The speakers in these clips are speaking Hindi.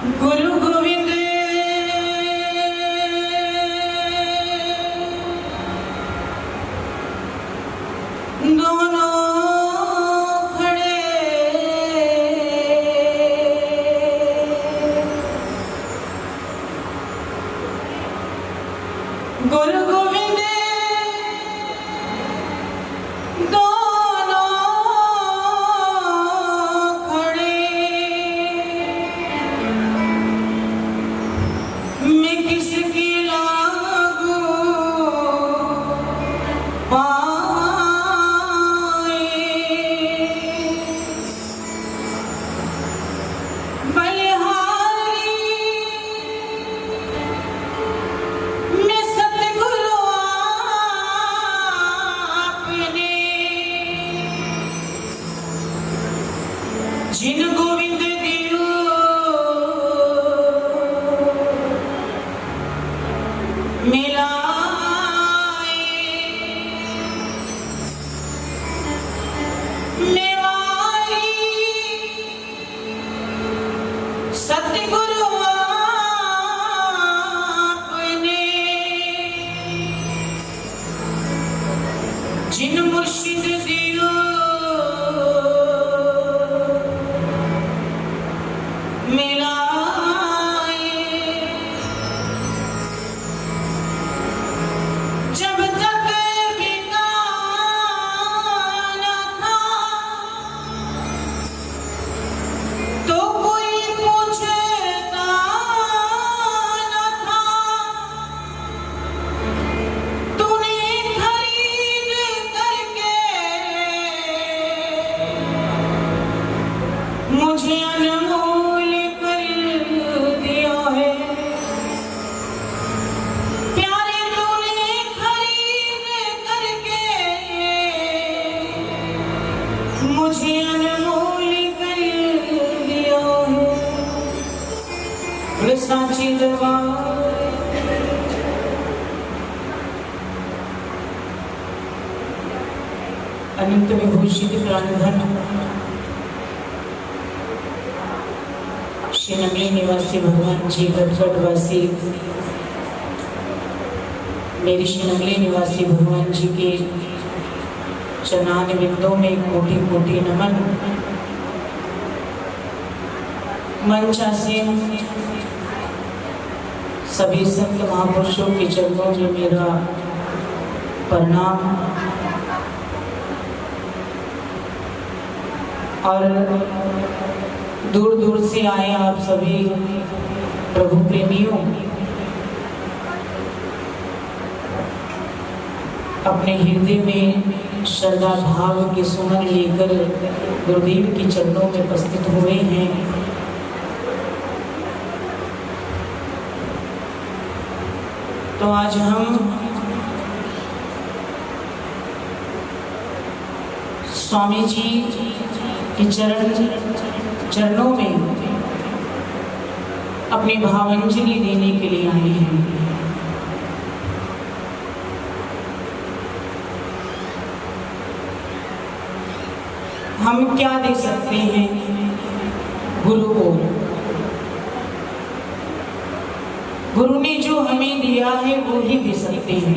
गुरु गोविंद दोनों खड़े, गुरु गोविंद दोनों खड़े, मैं किसकी लागू पाए, बलिहारी मैं सतगुरु आपने, जिन गोविंद दियो मिलाए, मेवारी सतगुरु आपने, जिन मुर्शिद दियो मिलाए, जब तक बिना न था तो कोई पूछता न था, तूने खरीद करके मुझे अनमोल कर दिया है, प्यारे तूने खरीद करके मुझे अनमोल कर दिया है, वे सांची दरबार अनंत विभूषित प्राणधन श्री नगरी निवासी भगवान जी, गढ़वासी मेरी श्री नगरी निवासी भगवान जी के चरणान बिंदों में कोटि कोटि नमन। मंचासीन सभी संत महापुरुषों के चरणों में मेरा प्रणाम, और दूर दूर से आए आप सभी प्रभु प्रेमियों, अपने हृदय में श्रद्धा भाव के सुमन लेकर गुरुदेव के चरणों में उपस्थित हुए हैं। तो आज हम स्वामी जी के चरणों में अपनी भावांजलि देने के लिए आए हैं। हम क्या दे सकते हैं गुरु को? गुरु ने जो हमें दिया है वो ही दे सकते हैं।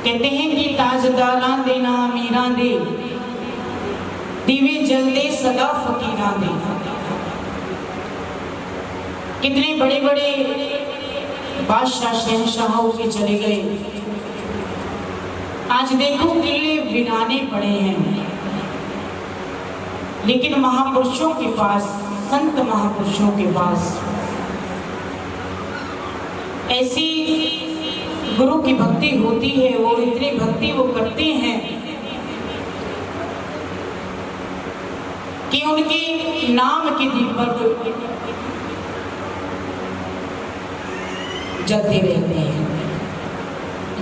कहते हैं कि ताजदारां दे ना अमीरां दे, दीवे जलदे सदा फकीरां दे। कितने बड़े बड़े बादशाह शहंशाह के चले गए, आज देखो किले वीराने पड़े हैं, लेकिन महापुरुषों के पास, संत महापुरुषों के पास ऐसी गुरु की भक्ति होती है, वो इतनी भक्ति वो करते हैं कि उनके नाम के दीपक जलते रहते हैं,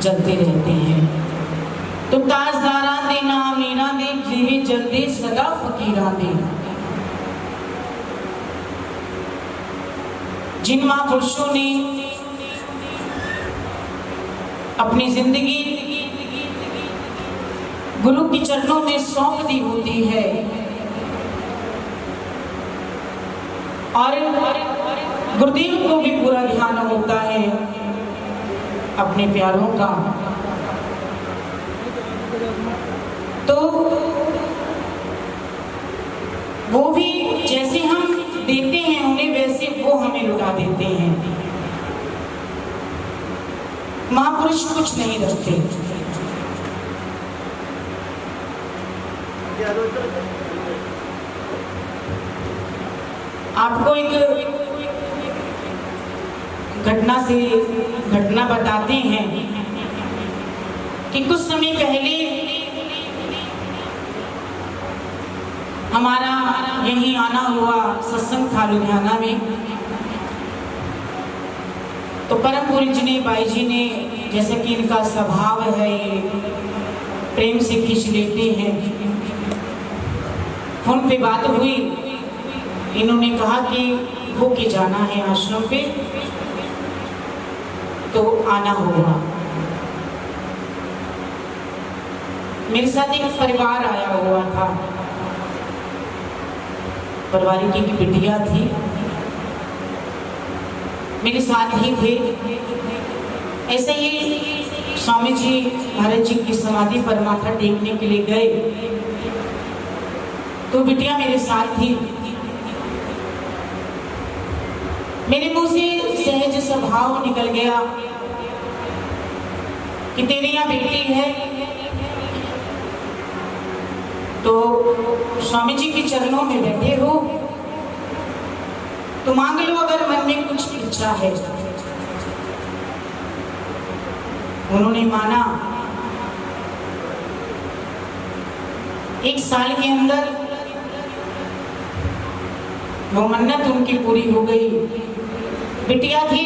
जलते रहते हैं। तो ताजदारां दे ना अमीरां दे, जीवे जलदे सदा फकीरां दे। जिन महापुरुषों ने अपनी जिंदगी गुरु के चरणों में सौंप दी होती है, और गुरुदेव को भी पूरा ध्यान होता है अपने प्यारों का। तो वो भी जैसे हम देते हैं उन्हें, वैसे वो हमें लुटा देते हैं। महापुरुष कुछ नहीं रखते। आपको एक घटना बताते हैं कि कुछ समय पहले हमारा यहीं आना हुआ सत्संग था लुधियाना में। तो परम पूज्य ने बाई जी ने, जैसे कि इनका स्वभाव है, ये प्रेम से खींच लेते हैं, फोन पे बात हुई। इन्होंने कहा कि होके जाना है आश्रम पे, तो आना होगा। मेरे साथ एक परिवार आया हुआ था, परिवार की एक बिटिया थी, मेरे साथ ही थे। ऐसे ही स्वामी जी महाराज जी की समाधि पर माथा टेकने के लिए गए, तो बिटिया मेरे साथ थी। मेरे मुंह से सहज स्वभाव निकल गया कि तेरी यहाँ बेटी है तो स्वामी जी के चरणों में बैठे हो तो मांग लो अगर मन में कुछ इच्छा है। उन्होंने माना। 1 साल के अंदर वो मन्नत उनकी पूरी हो गई। बिटिया थी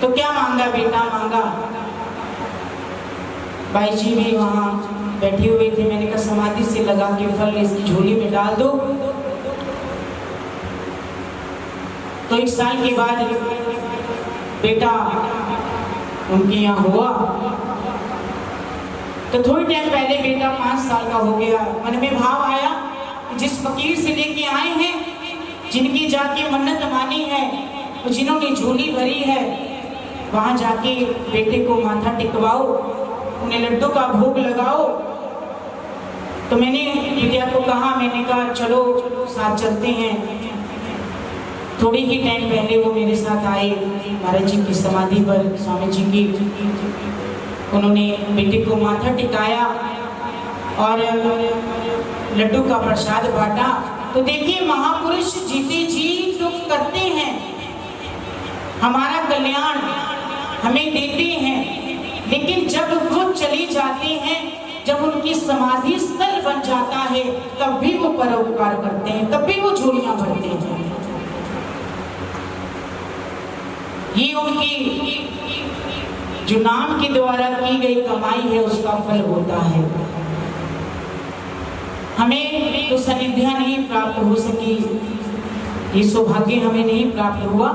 तो क्या मांगा, बेटा मांगा। बाई जी भी वहां बैठे हुए थे। मैंने कहा समाधि से लगा के फल इसकी झोली में डाल दो। तो 1 साल के बाद बेटा उनके यहाँ हुआ। तो थोड़ी टाइम पहले बेटा 5 साल का हो गया। मन में भाव आया जिस फकीर से लेके आए हैं, जिनकी जाके मन्नत मानी है, जिन्होंने झोली भरी है, वहां जाके बेटे को माथा टिकवाओ, उन्हें लड्डू का भोग लगाओ। तो मैंने बिटिया को कहा, मैंने कहा चलो साथ चलते हैं। थोड़ी ही टाइम पहले वो मेरे साथ आए महाराज जी की समाधि पर, स्वामी जी की। उन्होंने बेटे को माथा टिकाया और लड्डू का प्रसाद बांटा। तो देखिए महापुरुष जीते जी तो करते हैं, हमारा कल्याण हमें देते हैं, लेकिन जब वो चली जाते हैं, जब उनकी समाधि स्थल बन जाता है, तब भी वो परोपकार करते हैं, तब भी वो झोलियां भरते हैं। ये उनकी जो नाम के द्वारा की गई कमाई है उसका फल होता है। हमें तो सानिध्य नहीं प्राप्त हो सकी, ये सौभाग्य हमें नहीं प्राप्त हुआ,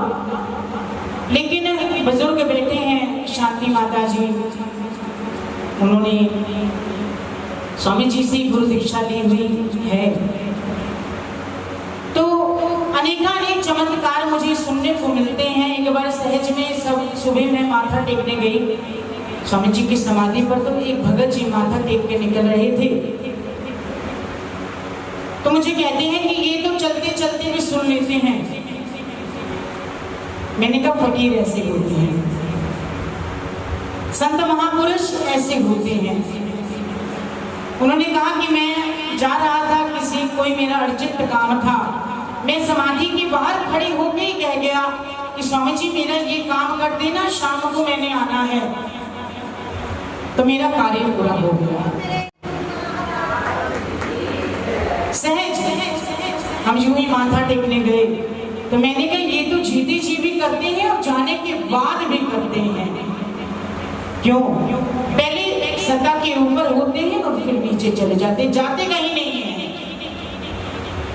लेकिन बुजुर्ग बैठे हैं शांति माता जी, उन्होंने स्वामी जी से गुरु दीक्षा ली हुई है। तो अनेकानेक चमत्कार मुझे सुनने को मिलते हैं। एक बार सहज में सब सुबह में माथा टेकने गई स्वामी जी की समाधि पर, तो एक भगत जी माथा टेक के निकल रहे थे। तो मुझे कहते हैं कि ये तो चलते चलते भी सुन लेते हैं। मैंने कहा फकीर ऐसे होते हैं, संत महापुरुष ऐसे होते हैं। उन्होंने कहा कि मैं जा रहा था, किसी कोई मेरा अर्जेंट काम था, मैं समाधि के बाहर खड़ी होकर ही कह गया कि स्वामी जी मेरा ये काम कर देना, शाम को मैंने आना है। तो मेरा कार्य पूरा हो गया। सहज हम यूं ही माथा टेकने गए, तो मैंने कहा ये तो जीते जी भी करते हैं और जाने के बाद भी करते हैं। क्यों? पहले सत्ता के ऊपर होते हैं और फिर नीचे चले जाते, जाते कहीं नहीं है,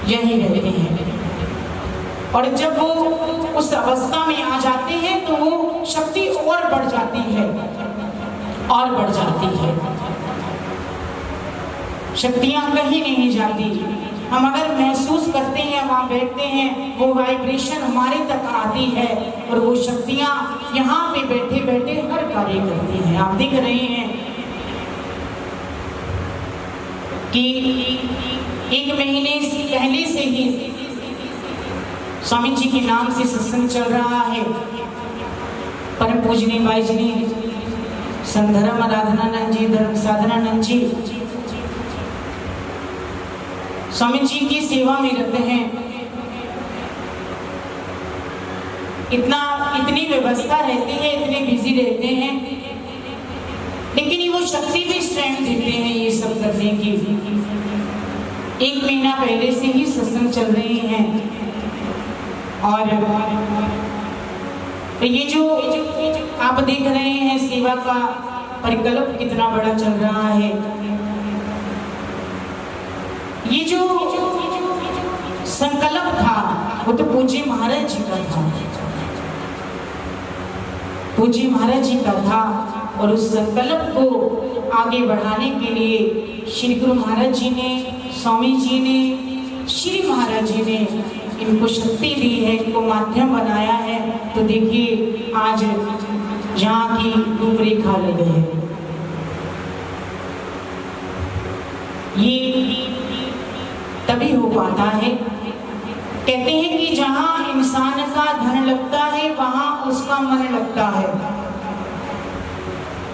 यहीं रहते हैं। और जब वो उस अवस्था में आ जाते हैं तो वो शक्ति और बढ़ जाती है, और बढ़ जाती है। शक्तियां कहीं नहीं जाती। हम अगर महसूस करते हैं, वहाँ बैठते हैं, वो वाइब्रेशन हमारे तक आती है और वो शक्तियाँ यहाँ पे बैठे बैठे हर कार्य करती हैं। आप देख रहे हैं कि 1 महीने पहले से ही स्वामी जी के नाम से सत्संग चल रहा है। परम पूजनीय बाई जी ने संत धर्म आराधनानंद जी, धर्म साधनानंद जी स्वामी जी की सेवा में रहते हैं। इतनी व्यवस्था रहती है, इतने बिजी रहते हैं, लेकिन वो शक्ति भी स्वयं देते हैं ये सब करने की। 1 महीना पहले से ही सत्संग चल रहे हैं और ये जो आप देख रहे हैं सेवा का परिकल्प कितना बड़ा चल रहा है। ये जो संकल्प था वो तो पूज्य महाराज जी का था, पूज्य महाराज जी का था और उस संकल्प को आगे बढ़ाने के लिए श्री गुरु महाराज जी ने, स्वामी जी ने, श्री महाराज जी ने इनको शक्ति दी है, इनको माध्यम बनाया है। तो देखिए आज यहाँ की रूपरेखा लगे है। ये तभी हो पाता है, कहते हैं कि जहाँ इंसान का धन लगता है वहाँ उसका मन लगता है।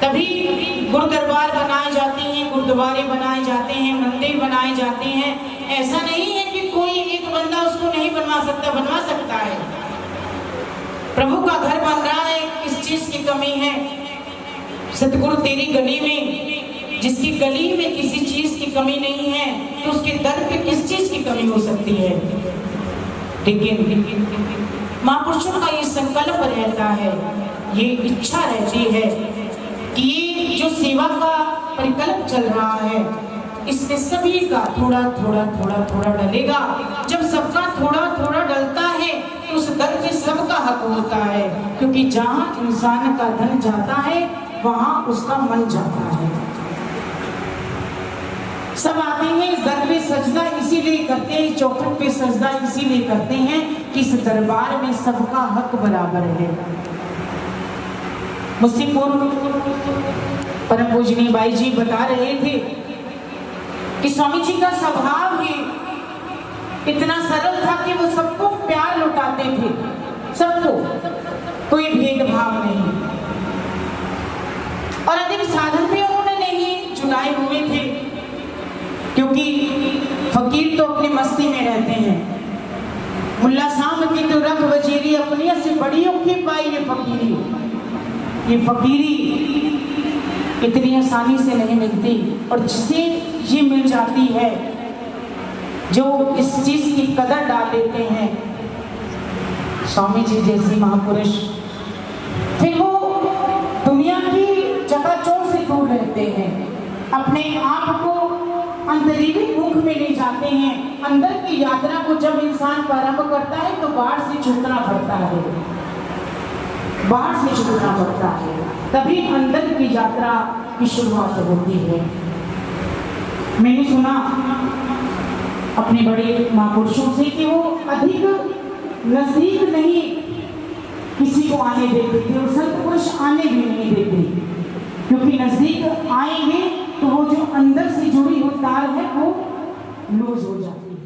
तभी गुरुदरबार बनाए जाते हैं, गुरुद्वारे बनाए जाते हैं, मंदिर बनाए जाते हैं। ऐसा नहीं है कि कोई एक बंदा उसको नहीं बनवा सकता, बनवा सकता है। प्रभु का घर बन रहा है, किस चीज की कमी है? सतगुरु तेरी गली में, जिसकी गली में किसी चीज की कमी नहीं है तो उसके दर पे किस चीज की कमी हो सकती है? लेकिन महापुरुषों का ये संकल्प रहता है, ये इच्छा रहती है कि ये जो सेवा का परिकल्प चल रहा है इसमें सभी का थोड़ा थोड़ा थोड़ा थोड़ा डलेगा। जब सबका थोड़ा थोड़ा डलता है तो उस दर पे सबका हक होता है, क्योंकि जहाँ इंसान का धन जाता है वहाँ उसका मन जाता है। सब आते हैं इस दर पे सजदा इसीलिए करते हैं, चौखट पे सजदा इसीलिए करते हैं कि इस दरबार में सबका हक बराबर है। मुझसे पूर्व परम पूजनीय बाई जी बता रहे थे कि स्वामी जी का स्वभाव ही इतना सरल था कि वो सबको प्यार लुटाते थे, सबको, कोई भेदभाव नहीं। और अधिक साधन भी उन्होंने नहीं चुनाए हुए थे, क्योंकि फकीर तो अपनी मस्ती में रहते हैं। मुल्ला साहब की तो रख वजीरी अपनी से बड़ियों की पाई ये फकीरी इतनी आसानी से नहीं मिलती, और जिसे ये मिल जाती है, जो इस चीज की कदर डाल लेते हैं, स्वामी जी जैसे महापुरुष, फिर वो दुनिया की चकाचौंध से दूर रहते हैं, अपने आप को अंतरीवी मुख में ले जाते हैं। अंदर की यात्रा को जब इंसान प्रारंभ करता है तो बाहर से छूटना पड़ता है, बाहर से छूटना पड़ता है, तभी अंदर की यात्रा की शुरुआत होती है। मैंने सुना अपने बड़े महापुरुषों से कि वो अधिक नजदीक नहीं किसी को आने देते थे, और संत पुरुष आने भी नहीं देते, क्योंकि नजदीक आएंगे तो वो जो अंदर से जुड़ी हुई तार है वो लूज हो जाती है।